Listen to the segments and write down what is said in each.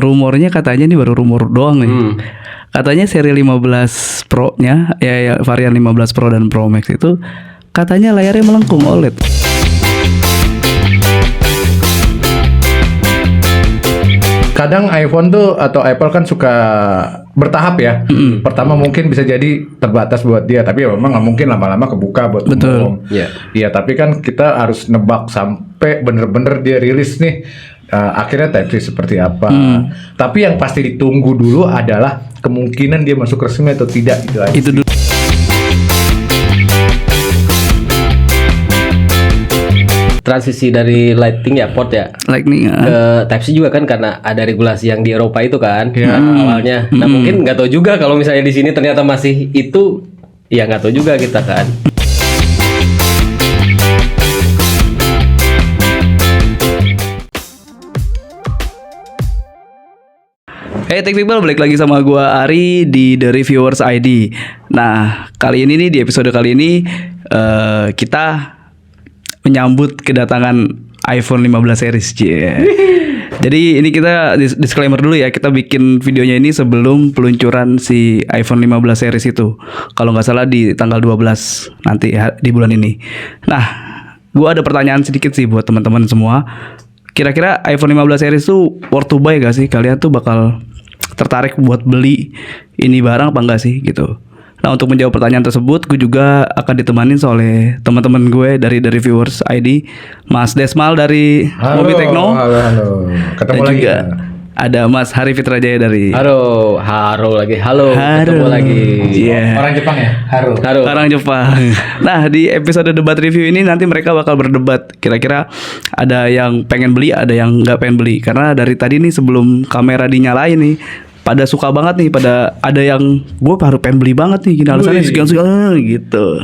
rumornya katanya ini baru rumor doang nih. Katanya seri 15 Pro-nya ya varian 15 Pro dan Pro Max itu katanya layarnya melengkung OLED. Kadang iPhone tuh atau Apple kan suka bertahap ya. Pertama mungkin bisa jadi terbatas buat dia, tapi ya memang nggak mungkin lama-lama kebuka buat umum. Iya, tapi kan kita harus nebak sampai bener-bener dia rilis nih. Akhirnya Type-C seperti apa. Tapi yang pasti ditunggu dulu adalah kemungkinan dia masuk resmi atau tidak gitu aja. Itu dulu. Transisi dari Lightning ya port ya Lightning ke Type-C juga kan karena ada regulasi yang di Eropa itu kan awalnya. Nah mungkin nggak tahu juga kalau misalnya di sini ternyata masih itu, ya nggak tahu juga kita kan. Hey Tech People, balik lagi sama gua Ari di The Reviewers ID. Nah, kali ini nih di episode kali ini kita menyambut kedatangan iPhone 15 series. Jadi ini kita disclaimer dulu ya, kita bikin videonya ini sebelum peluncuran si iPhone 15 series itu. Kalau nggak salah di tanggal 12 nanti di bulan ini. Nah, gua ada pertanyaan sedikit sih buat teman-teman semua. Kira-kira iPhone 15 series tuh worth to buy gak sih? Kalian tuh bakal tertarik buat beli ini barang apa enggak sih gitu. Nah, untuk menjawab pertanyaan tersebut, gue juga akan ditemanin oleh teman-teman gue dari The Reviewers ID, Mas Desmal dari Mobi Tekno. Halo. Ketemu dan lagi. juga ada Mas Hari Fitrajaya dari Halo lagi. Halo. Ketemu lagi. Orang Jepang ya? Halo. Orang Jepang. Nah, di episode debat review ini nanti mereka bakal berdebat. Kira-kira ada yang pengen beli, ada yang nggak pengen beli. Karena dari tadi nih sebelum kamera dinyalain nih, pada suka banget nih, pada ada yang gue baru pengen beli banget nih, gini alasannya segan-segan gitu.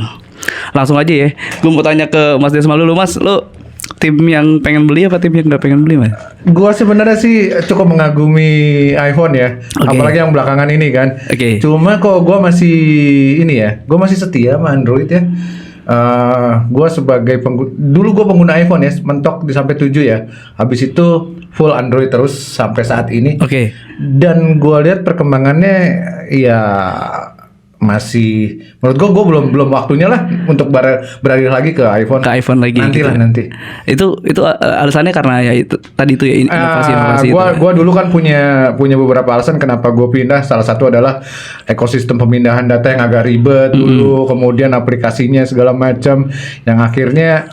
Langsung aja ya, gue mau tanya ke Mas Desmal dulu. Mas, lo tim yang pengen beli apa tim yang nggak pengen beli, Mas? Gua sebenarnya sih cukup mengagumi iPhone ya, apalagi yang belakangan ini kan. Cuma kok gua masih ini ya, gua masih setia sama Android ya. Gua sebagai dulu gua pengguna iPhone ya, mentok di sampai 7 ya. Habis itu full Android terus sampai saat ini. Dan gua lihat perkembangannya ya masih, menurut gue belum waktunya lah untuk beralih lagi ke iPhone. Lagi. Nanti. Itu alasannya karena ya itu tadi itu ya inovasi. Gua dulu kan punya beberapa alasan kenapa gue pindah. Salah satu adalah ekosistem pemindahan data yang agak ribet dulu, kemudian aplikasinya segala macam, yang akhirnya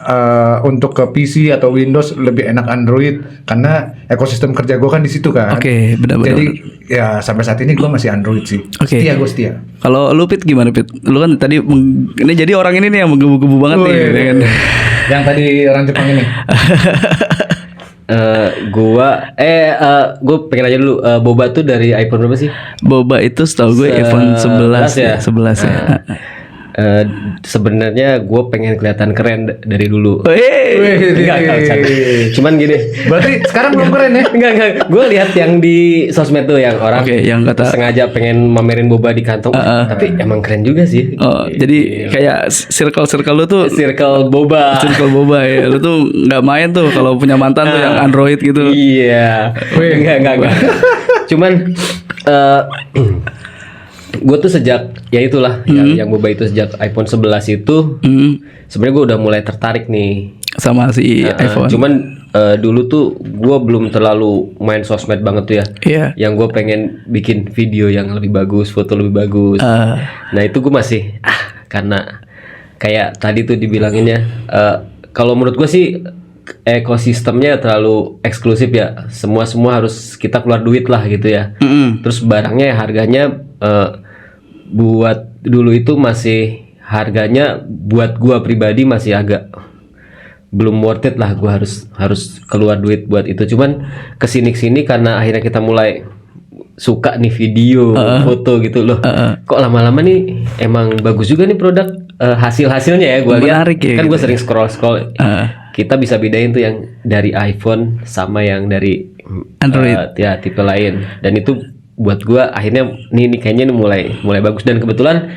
untuk ke PC atau Windows lebih enak Android karena ekosistem kerja gue kan di situ kan. Benar. Jadi ya sampai saat ini gue masih Android sih. Setia. Kalau lu Pit gimana Pit? Lu kan tadi ini jadi orang ini nih yang menggebu-gebu banget nih kan. Yang tadi orang Jepang ini. Gue pengen aja dulu, Boba tuh dari iPhone berapa sih? Boba itu setahu gue iPhone 11 ya. 11 ya. Sebenarnya gue pengen kelihatan keren dari dulu. Enggak. Cuman gini. Berarti sekarang belum keren ya? Enggak. Gue lihat yang di sosmed tuh yang orang yang kata sengaja pengen mamerin boba di kantong. Tapi emang keren juga sih. Jadi kayak circle lu tuh circle boba ya. Lu tuh nggak main tuh kalau punya mantan tuh yang Android gitu. Iya. Enggak. Cuman gue tuh sejak ya itulah yang boba itu sejak iPhone 11 itu sebenarnya gue udah mulai tertarik nih sama si iPhone. Cuman dulu tuh gue belum terlalu main sosmed banget tuh ya. Yang gue pengen bikin video yang lebih bagus, foto lebih bagus. Nah itu gue masih karena kayak tadi tuh dibilanginnya kalau menurut gue sih ekosistemnya terlalu eksklusif ya. Semua harus kita keluar duit lah gitu ya. Terus barangnya harganya buat dulu itu masih harganya buat gua pribadi masih agak belum worth it lah. Gua harus keluar duit buat itu. Cuman kesini karena akhirnya kita mulai suka nih video, foto gitu loh. Kok lama-lama nih emang bagus juga nih produk hasilnya ya. Gua lihat kan gua sering scroll. Kita bisa bedain tuh yang dari iPhone sama yang dari Android ya tipe lain. Dan itu buat gua akhirnya nih kayaknya mulai bagus, dan kebetulan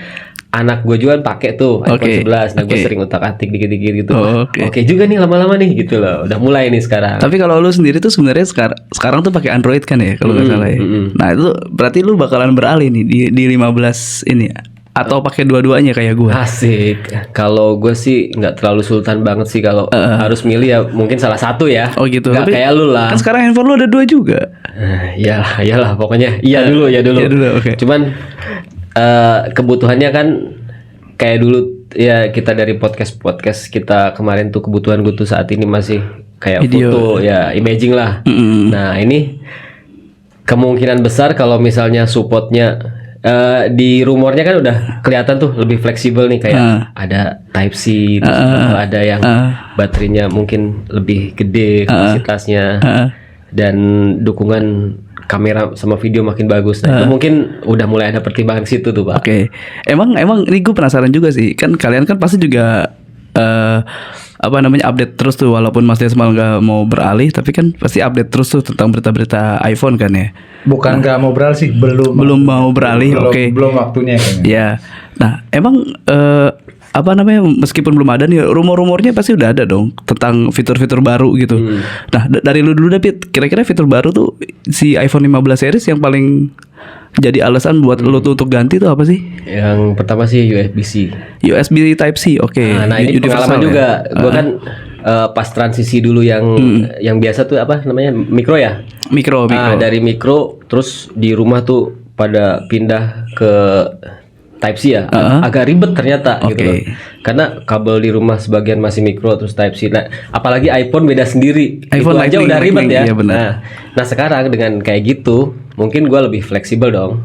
anak gue juga pakai tuh iPhone 11. Nah gue sering utak-atik dikit-dikit gitu. Oke juga nih lama-lama nih gitu loh. Udah mulai nih sekarang. Tapi kalau lu sendiri tuh sebenarnya sekarang tuh pakai Android kan ya kalau nggak salah ya. Nah itu berarti lu bakalan beralih nih di 15 ini atau pakai dua-duanya kayak gue? Asik. Kalau gue sih nggak terlalu sultan banget sih kalau harus milih ya mungkin salah satu ya. Oh gitu. Nggak kayak lu lah. Kan sekarang handphone lu ada 2 juga. Iyalah pokoknya iya dulu. Okay. Cuman kebutuhannya kan kayak dulu ya, kita dari podcast kita kemarin tuh kebutuhan gue tuh saat ini masih kayak video, foto ya, imaging lah. Nah ini kemungkinan besar kalau misalnya supportnya di rumornya kan udah kelihatan tuh lebih fleksibel nih, kayak ada Type C, terus ada yang baterainya mungkin lebih gede kapasitasnya, dan dukungan kamera sama video makin bagus. Nah, itu mungkin udah mulai ada pertimbangan di situ tuh, Pak. Oke. Emang ini gue penasaran juga sih. Kan kalian kan pasti juga update terus tuh, walaupun Mas Desmal nggak mau beralih, tapi kan pasti update terus tuh tentang berita-berita iPhone kan ya. Bukan nggak mau beralih sih, belum mau beralih. Oke. Belum waktunya kayaknya. Ya. Nah, emang meskipun belum ada nih, rumor-rumornya pasti udah ada dong tentang fitur-fitur baru gitu. Nah, dari lu dulu David, kira-kira fitur baru tuh si iPhone 15 series yang paling jadi alasan buat lu tuh untuk ganti tuh apa sih? Yang pertama sih USB-C. USB Type C, oke. Nah ini pengalaman juga. Gue kan pas transisi dulu yang biasa tuh apa namanya, micro ya? Micro. Dari micro terus di rumah tuh pada pindah ke Type C ya. Agak ribet ternyata gitu loh. Karena kabel di rumah sebagian masih micro terus Type C. Nah, apalagi iPhone beda sendiri. iPhone itu aja udah ribet ya. Iya, benar. Nah sekarang dengan kayak gitu mungkin gue lebih fleksibel dong.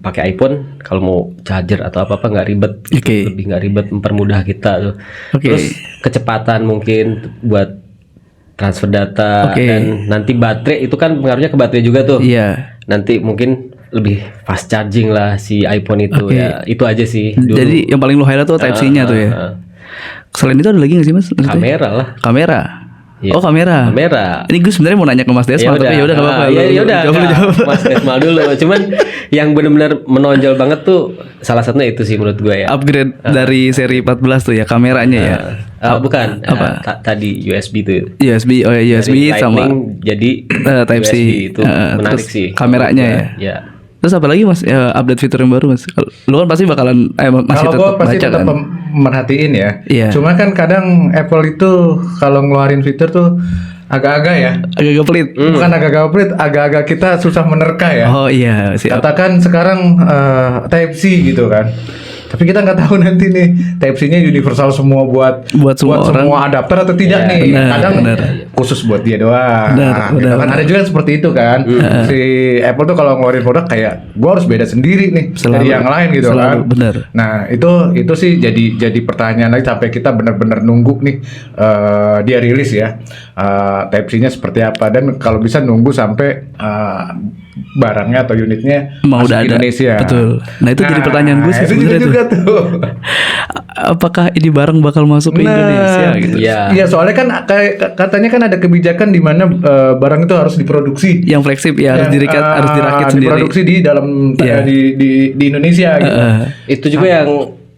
Pakai iPhone kalau mau charger atau apa nggak ribet. Lebih nggak ribet, mempermudah kita tuh. Terus kecepatan mungkin buat transfer data, dan nanti baterai itu kan pengaruhnya ke baterai juga tuh. Nanti mungkin lebih fast charging lah si iPhone itu ya. Itu aja sih dulu. Jadi yang paling lo highlight tuh Type C-nya tuh ya. Selain itu ada lagi nggak sih Mas? Kamera lah. Kamera. Oh kamera. Ini gue sebenarnya mau nanya ke Mas Desmal, tapi ya udah nggak apa-apa. Jawab. Mas Desmal dulu. Cuman yang benar-benar menonjol banget tuh salah satunya itu sih menurut gue ya. Upgrade dari seri 14 tuh ya kameranya ya. Bukan. Tadi USB tuh. USB sama jadi Type C. USB itu menarik sih. Kameranya ya. Terus apa lagi Mas? Update fitur yang baru Mas. Lu kan pasti bakalan masih kalau gue pasti tetap merhatiin ya. Cuma kan kadang Apple itu kalau ngeluarin fitur tuh agak-agak pelit. Bukan agak-agak pelit, agak-agak kita susah menerka ya. Oh iya, siap. Katakan sekarang Type C gitu kan. Tapi kita nggak tahu nanti nih Type C-nya universal semua buat semua adapter atau tidak nih. Kadang khusus buat dia doang. Gitu kan. Ada juga seperti itu kan. Si Apple tuh kalau ngeluarin produk kayak gua harus beda sendiri nih dari yang lain gitu kan. Bener. Nah, itu sih jadi pertanyaan lagi sampai kita benar-benar nunggu nih dia rilis ya. Type C-nya seperti apa, dan kalau bisa nunggu sampai barangnya atau unitnya mau udah ada Indonesia. Betul. Nah itu jadi pertanyaan gue sih sebenarnya tuh. Apakah ini barang bakal masuk ke Indonesia gitu? Iya, soalnya kan katanya kan ada kebijakan di mana barang itu harus diproduksi. Yang fleksibel harus dirakit sendiri. Diproduksi di dalam di Indonesia gitu. Itu juga yang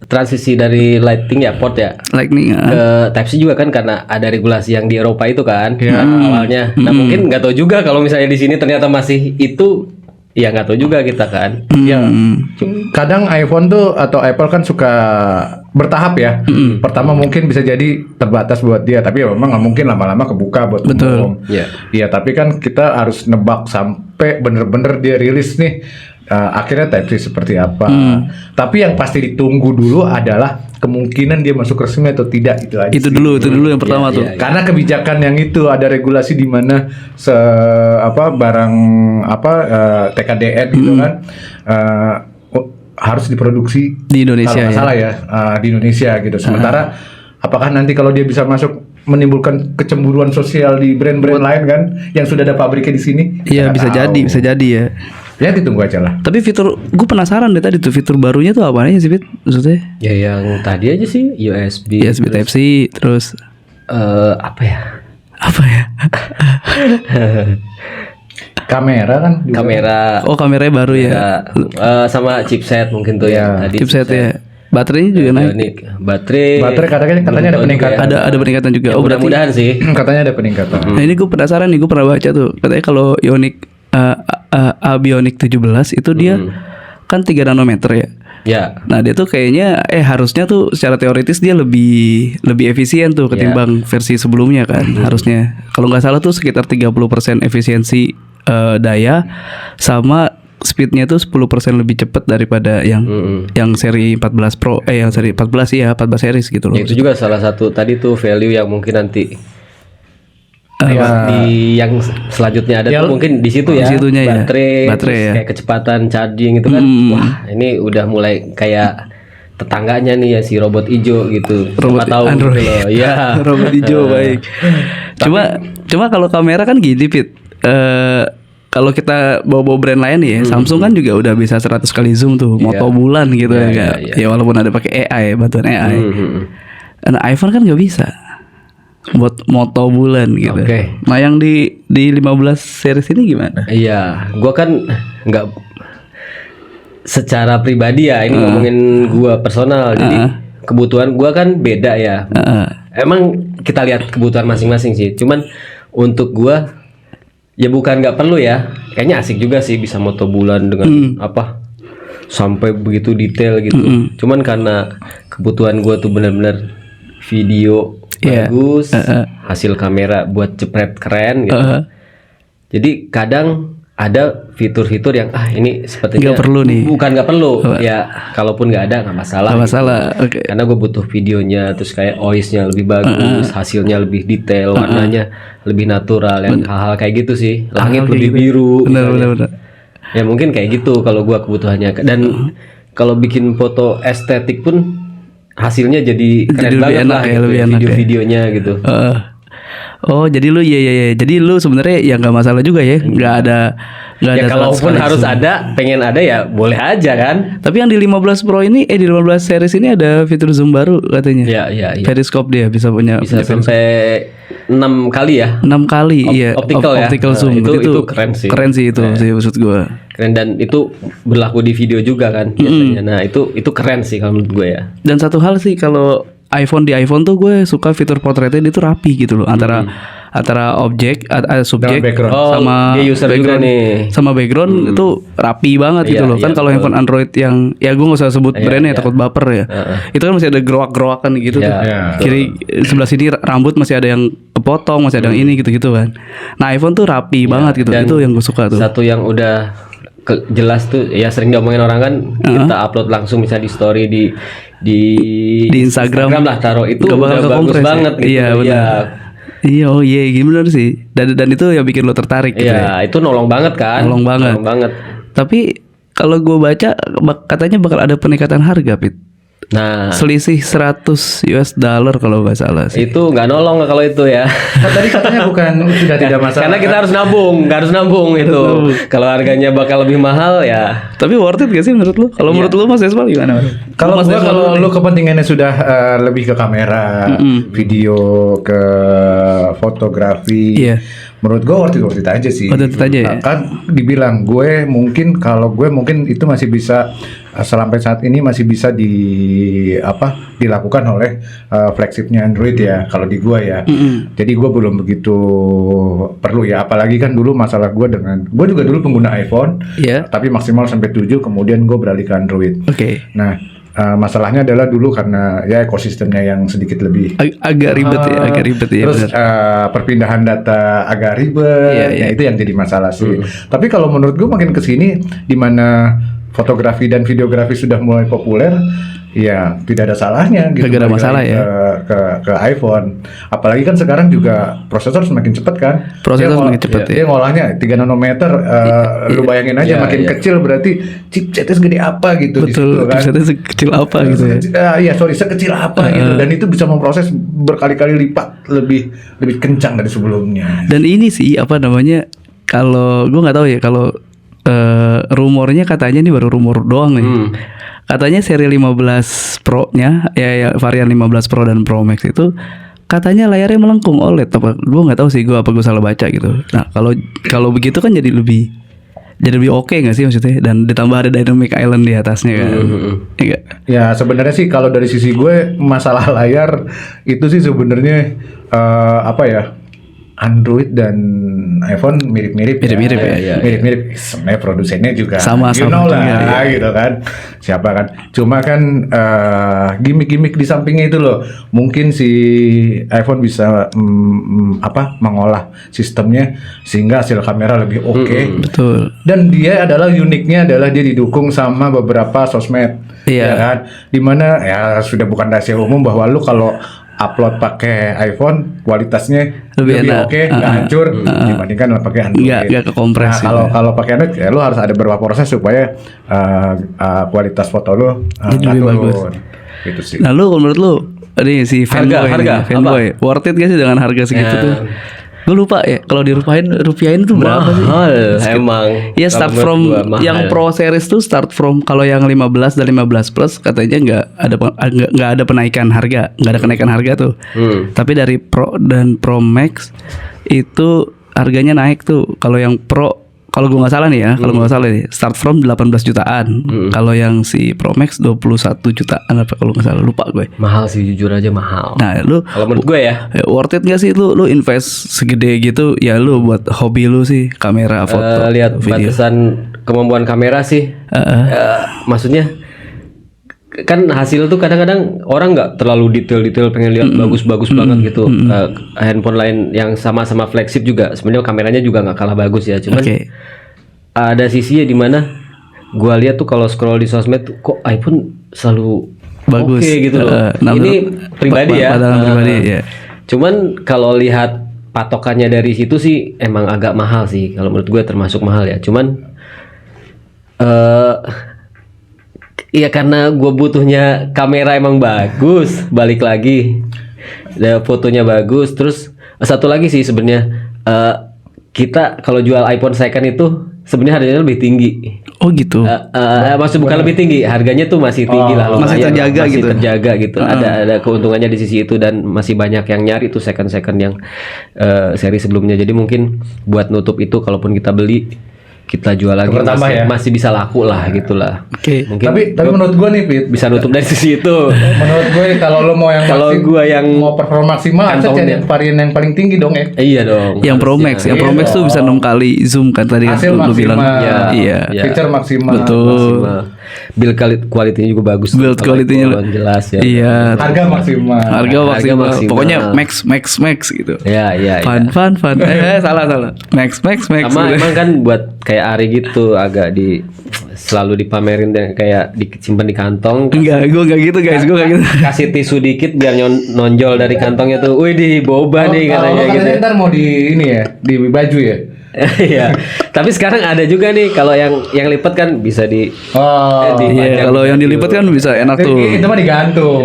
transisi dari Lightning ya, port ya, Lightning ke Type C juga kan karena ada regulasi yang di Eropa itu kan awalnya. Nah mungkin nggak tahu juga kalau misalnya di sini ternyata masih itu, ya nggak tahu juga kita kan. Kadang iPhone tuh atau Apple kan suka bertahap ya. Pertama mungkin bisa jadi terbatas buat dia, tapi ya memang nggak mungkin lama-lama kebuka buat umum. Iya, tapi kan kita harus nebak sampai bener-bener dia rilis nih. Akhirnya Type C seperti apa. Tapi yang pasti ditunggu dulu adalah kemungkinan dia masuk resmi atau tidak, itu aja. Itu dulu yang pertama tuh. Karena kebijakan yang itu ada regulasi di mana barang TKDN gitu kan harus diproduksi di Indonesia. Kalau nggak salah ya di Indonesia gitu. Sementara apakah nanti kalau dia bisa masuk menimbulkan kecemburuan sosial di brand-brand lain kan yang sudah ada pabriknya di sini? Iya, bisa jadi ya. Ya ditunggu aja lah. Tapi fitur, gue penasaran deh tadi tuh fitur barunya tuh apa aja sih, Fit? Maksudnya? Ya yang tadi aja sih USB Type C, terus apa ya? Kamera kan juga. Kameranya baru ya. Sama chipset mungkin tuh ya tadi. Chipset ya. Baterainya juga naik. Baterai katanya ada peningkatan. Ada peningkatan juga. Ya, mudah-mudahan sih. Katanya ada peningkatan. Nah, ini gue penasaran nih, gue pernah baca tuh. Katanya kalau Ioniq Abionic 17 itu dia kan 3 nanometer ya. Ya. Nah, dia tuh kayaknya harusnya tuh secara teoritis dia lebih efisien tuh ketimbang versi sebelumnya kan. Harusnya. Kalau nggak salah tuh sekitar 30% efisiensi daya, sama speednya tuh 10% lebih cepat daripada yang seri 14 Pro yang seri 14 ya, 14 series gitu loh. Ya, itu juga salah satu tadi tuh value yang mungkin nanti di yang selanjutnya ada tuh mungkin di situ ya. Baterai ya. Kayak kecepatan charging itu kan. Wah, ini udah mulai kayak tetangganya nih ya, si robot hijau gitu. Robot Android. Gitu loh. Ya. Robot hijau baik. Cuma kalau kamera kan gini, Pit. Kalau kita bawa brand lain ya, Samsung kan juga udah bisa 100 kali zoom tuh, moto bulan gitu ya. Ya walaupun ada pakai AI, bantuan AI. Nah, iPhone kan nggak bisa buat moto bulan gitu. Nah, yang di 15 series ini gimana? Iya, gua kan nggak secara pribadi ya, ini ngomongin gua personal. Jadi kebutuhan gua kan beda ya. Emang kita lihat kebutuhan masing-masing sih. Cuman untuk gua ya bukan nggak perlu ya. Kayaknya asik juga sih bisa moto bulan dengan sampai begitu detail gitu. Cuman karena kebutuhan gua tuh benar-benar video bagus, hasil kamera buat jepret keren gitu. Jadi kadang ada fitur-fitur yang ini sepertinya nggak perlu nih. Bukan nggak perlu, ya kalaupun nggak ada nggak masalah. Nggak masalah. Gitu. Karena gue butuh videonya, terus kayak OIS-nya lebih bagus, hasilnya lebih detail, warnanya lebih natural, yang hal-hal kayak gitu sih. Langit lebih biru. Benar. Ya mungkin kayak gitu kalau gue kebutuhannya. Dan kalau bikin foto estetik pun hasilnya jadi keren banget enak lah ya, gitu, video-videonya ya. gitu. Oh, jadi lu ya. Jadi lu sebenarnya ya nggak masalah juga ya, nggak ada. Ya kalaupun harus ada, pengen ada ya boleh aja kan. Tapi yang di 15 Pro ini, di 15 series ini ada fitur zoom baru katanya. Iya. Periscope dia bisa sampai 6 kali ya. 6 kali, optical zoom. Itu keren sih. Keren sih itu sih maksud gua. Keren, dan itu berlaku di video juga kan biasanya. Nah, itu keren sih kalau menurut gue ya. Dan satu hal sih, kalau di iPhone tuh gue suka fitur portretnya, dia tuh rapi gitu loh, antara objek, subjek sama background nih. Sama background itu rapi banget gitu loh. Kan kalau handphone Android yang gue nggak usah sebut brandnya, takut baper ya. Itu kan masih ada geroak-geroakan gitu tuh. Kiri sebelah sini rambut masih ada yang kepotong, masih ada yang ini gitu-gitu kan. Nah, iPhone tuh rapi banget gitu. Itu yang gue suka tuh. Satu yang udah jelas tuh ya, sering diomongin orang kan, kita upload langsung misalnya di story di Instagram lah, taruh itu udah bagus banget gitu. Iya benar. Iya, benar sih. Dan itu ya bikin lo tertarik gitu. Iya, itu nolong banget kan. Nolong banget. Tapi kalau gue baca katanya bakal ada peningkatan harga, Pit. Nah, selisih $100 kalau nggak salah sih. Itu nggak nolong kalau itu ya. Tadi katanya bukan sudah tidak masalah. Karena kita harus nabung itu. Kalau harganya bakal lebih mahal ya. Tapi worth it gak sih menurut lu? Kalau menurut lu Mas Esmal gimana? Kalau lu kepentingannya sudah lebih ke kamera, video, ke fotografi. Menurut gue worth it aja sih. Worth it aja ya? Kan dibilang gue mungkin itu masih bisa sampai saat ini masih bisa dilakukan oleh flagshipnya Android ya, kalau di gue ya. Jadi gue belum begitu perlu ya, apalagi kan dulu masalah gue juga dulu pengguna iPhone, tapi maksimal sampai 7, kemudian gue beralih ke Android. Nah, masalahnya adalah dulu karena ya ekosistemnya yang sedikit lebih agak ribet ya. Terus perpindahan data agak ribet, itu yang jadi masalah sih. Tapi kalau menurut gue makin kesini, di mana fotografi dan videografi sudah mulai populer, ya tidak ada salahnya gitu. Gak ada masalah ya ke iPhone. Apalagi kan sekarang juga prosesor semakin cepat kan. Semakin cepat ya. Dia ngolahnya 3 nanometer. Lu bayangin aja makin kecil berarti chipsetnya segede apa gitu. Betul. Kan? Chipsetnya sekecil apa gitu. Sekecil apa gitu. Dan itu bisa memproses berkali-kali lipat lebih kencang dari sebelumnya. Dan ini sih kalau gue nggak tahu ya, kalau rumornya katanya ini baru rumor doang nih. Katanya seri 15 Pro-nya ya varian 15 Pro dan Pro Max itu katanya layarnya melengkung OLED. Gue nggak tahu sih, gue salah baca gitu. Nah, kalau begitu kan jadi jadi lebih oke nggak sih maksudnya? Dan ditambah ada dynamic island di atasnya kan. Iya. Ya sebenarnya sih kalau dari sisi gue masalah layar itu sih sebenarnya apa ya, Android dan iPhone mirip-mirip ya. Mirip-mirip. Sebenarnya produsennya juga sama you know lah juga, gitu kan. Siapa kan? Cuma kan gimmick-gimmick di sampingnya itu loh. Mungkin si iPhone bisa mengolah sistemnya sehingga hasil kamera lebih oke. Betul. Dan dia adalah uniknya adalah dia didukung sama beberapa sosmed. Ya kan? Dimana ya sudah bukan rahasia umum bahwa lu kalau upload pakai iPhone kualitasnya lebih oke, nggak hancur dibandingkan pakai Android. Nggak kekompres. Nah, kalau pakai Android ya lu harus ada beberapa proses supaya kualitas foto lu lebih bagus. Gitu sih. Nah, menurut lu ini si fanboy worth it gak sih dengan harga segitu tuh? Gue lupa ya kalau rupiahin tuh berapa sih? Mahal emang. Ya start from yang Pro series tuh start from kalau yang 15 dan 15 plus katanya nggak ada penaikan harga, nggak ada kenaikan harga tuh. Tapi dari Pro dan Pro Max itu harganya naik tuh. Kalau yang Pro, kalau gue nggak salah nih ya, start from 18 jutaan. Kalau yang si Pro Max 21 jutaan apa kalau nggak salah, lupa gue. Mahal sih, jujur aja mahal. Nah, lu kalau menurut gue ya worth it gak sih lu invest segede gitu ya lu buat hobi lu sih, kamera, foto, lihat batasan kemampuan kamera sih. Maksudnya kan hasil tuh kadang-kadang orang nggak terlalu detail pengen lihat bagus-bagus banget gitu. Handphone lain yang sama-sama flagship juga sebenarnya kameranya juga nggak kalah bagus ya, cuman ada sisinya di mana gua lihat tuh kalau scroll di sosmed tuh kok iPhone selalu bagus gitu loh. Ini pribadi ya. Pribadi ya. Cuman kalau lihat patokannya dari situ sih emang agak mahal sih, kalau menurut gue termasuk mahal ya. Cuman iya karena gue butuhnya kamera emang bagus, balik lagi fotonya bagus. Terus satu lagi sih sebenarnya kita kalau jual iPhone second itu sebenarnya harganya lebih tinggi. Oh gitu. Maksud bukan lebih tinggi, harganya tuh masih tinggi lah. Masih terjaga gitu. Ada keuntungannya di sisi itu dan masih banyak yang nyari tuh second yang seri sebelumnya. Jadi mungkin buat nutup itu kalaupun kita beli, kita jual lagi masih bisa laku lah gitulah. Oke. Tapi menurut gue nih Pit, bisa nutup dari sisi itu. Menurut gue kalau lo mau yang mau performa maksimal harus cari varian yang paling tinggi dong ya. Iya dong. Yang Pro Max, yang Pro Max tuh bisa 6 kali zoom kan tadi hasil lu bilang. Iya. Feature maksimal. Betul. Build quality-nya juga bagus. Build quality-nya jelas ya. Iya. Harga maksimal. Pokoknya max gitu. Iya. Fun. Salah. Max. Sama emang kan buat kayak Ari gitu agak selalu dipamerin dan kayak disimpan di kantong. Enggak, gue enggak gitu guys, gue enggak gitu. Kasih tisu dikit biar nonjol dari kantongnya tuh. Wih di boba nih katanya gitu. Ntar mau di baju ya. Iya. Tapi sekarang ada juga nih kalau yang lipat kan bisa kalau yang dilipat kan bisa enak tuh. Itu mah digantung.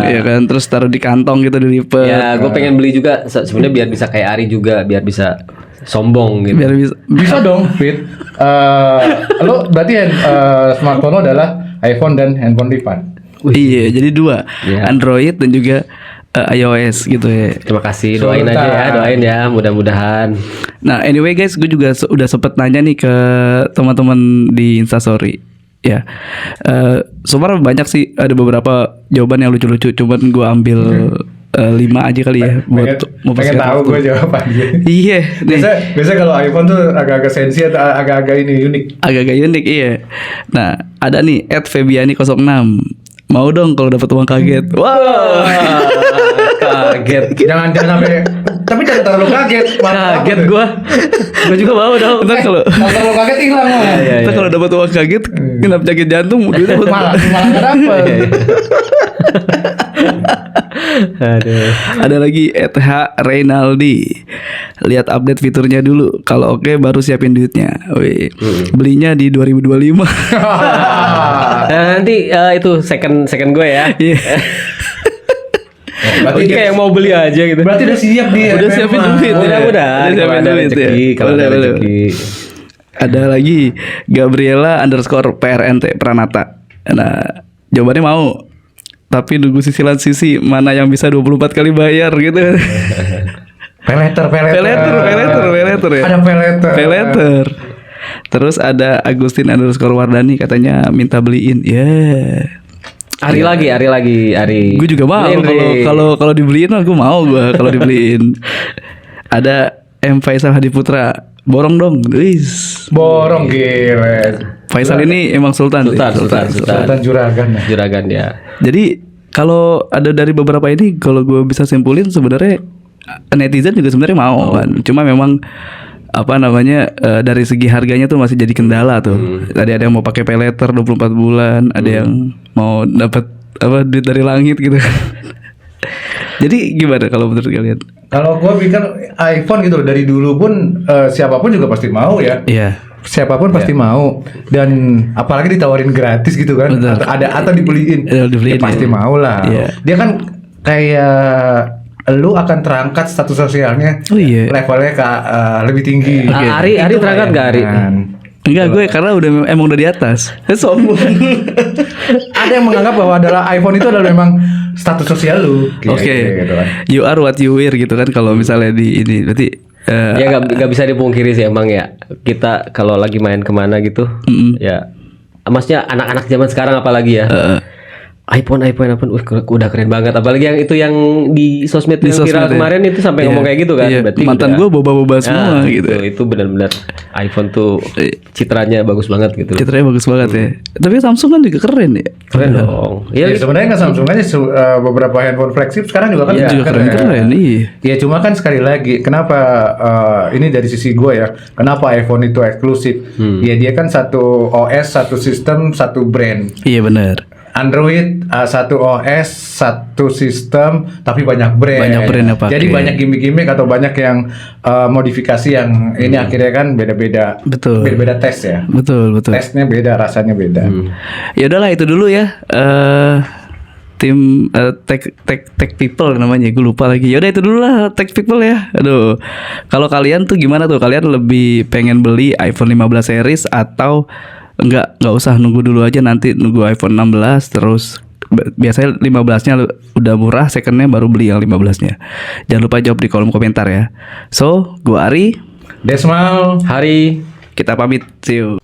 Iya kan, terus taruh di kantong gitu dilipat. Ya, gue pengen beli juga sebenarnya biar bisa kayak Ari juga, biar bisa sombong gitu. Biar bisa dong, Fit. Lo berarti smartphone lo adalah iPhone dan handphone lipat. Iya, jadi 2, Android dan juga iOS gitu ya. Terima kasih, doain ya, mudah-mudahan. Nah, anyway guys, gue juga udah sempet nanya nih ke teman-teman di Instastory. Ya, sebenarnya banyak sih, ada beberapa jawaban yang lucu-lucu. Cuman gue ambil 5 aja kali ya. Pengen tahu gue jawabannya. Iya. Biasa kalau iPhone tuh agak-agak sensi atau agak-agak unik. Agak-agak unik, iya. Nah, ada nih @febiani06. Mau dong kalau dapat uang kaget. Wah, kaget. Jangan sampai. Tapi jangan terlalu kaget. Kaget gue juga mau dong. Ntar kalau terlalu kaget hilang. Ntar kalau dapat uang kaget, kena penyakit jantung, duitnya malah nggak dapet. Aduh. Ada lagi @h Reynaldi. Lihat update fiturnya dulu. Kalau oke baru siapin duitnya. Wih. Belinya di 2025. Nanti itu second gue ya. Berarti kayak mau beli aja gitu. Berarti udah siap dia. Udah siapin duit. Udah siapin duit ya. Kalau ada rezeki. Ada lagi Gabriela_PRNT Pranata. Nah, jawabannya mau. Tapi nunggu sisilan sisi mana yang bisa 24 kali bayar gitu. Peleter ya. Ada peleter. Terus ada Agustin_Wardani katanya minta beliin. Ari lagi. Gue juga mau kalau dibeliin mah gue mau kalau dibeliin. Ada M Faisal Hadi Putra, borong dong. Borong gile. Faisal ini emang Sultan Juragan ya. Jadi kalau ada dari beberapa ini, kalau gue bisa simpulin sebenarnya netizen juga sebenarnya mau kan. Cuma memang dari segi harganya tuh masih jadi kendala tuh. Tadi ada yang mau pakai pay later 24 bulan, ada yang mau dapat duit dari langit gitu. Jadi gimana kalau menurut kalian? Kalau gue pikir iPhone gitu dari dulu pun siapapun juga pasti mau ya. Iya. Siapapun pasti mau, dan apalagi ditawarin gratis gitu kan. Atau dibeliin. Ya, pasti mau lah. Dia kan kayak lu akan terangkat status sosialnya. Levelnya lebih tinggi. Ari terangkat gak Ari? Enggak, gue karena emang udah di atas. Sombong. Ada yang menganggap bahwa adalah iPhone itu adalah memang status sosial lu. Gitu kan. You are what you wear gitu kan, kalau misalnya di ini berarti ya nggak bisa dipungkiri sih emang ya, kita kalau lagi main kemana gitu ya, maksudnya anak-anak zaman sekarang apalagi ya, iPhone, udah keren banget. Apalagi yang itu yang di sosmed yang viral kemarin itu sampai ngomong kayak gitu kan. Berarti mantan gue boba-boba semua gitu. Itu benar-benar iPhone tuh citranya bagus banget gitu. Citranya bagus banget ya. Tapi Samsung kan juga keren ya. Keren dong. Ya sebenarnya nggak Samsung aja, beberapa handphone flagship sekarang juga kan keren. Iya, cuma kan sekali lagi kenapa ini dari sisi gue ya, kenapa iPhone itu eksklusif? Ya dia kan satu OS, satu sistem, satu brand. Iya benar. Android satu OS, satu sistem, tapi banyak brand yang pakai. Jadi banyak gimmick-gimmick atau banyak yang modifikasi yang ini akhirnya kan beda-beda. Betul. Beda-beda tes ya. Betul. Tesnya beda, rasanya beda. Ya udahlah, itu dulu ya. Tim tech people namanya, gue lupa lagi. Yaudah itu dulu lah, tech people ya. Aduh, kalau kalian tuh gimana tuh? Kalian lebih pengen beli iPhone 15 series atau nggak usah nunggu dulu aja, nanti nunggu iPhone 16 terus biasanya 15-nya udah murah, secondnya baru beli yang 15-nya. Jangan lupa jawab di kolom komentar ya. So, gua Ari, Desmal, Hari, kita pamit, see you.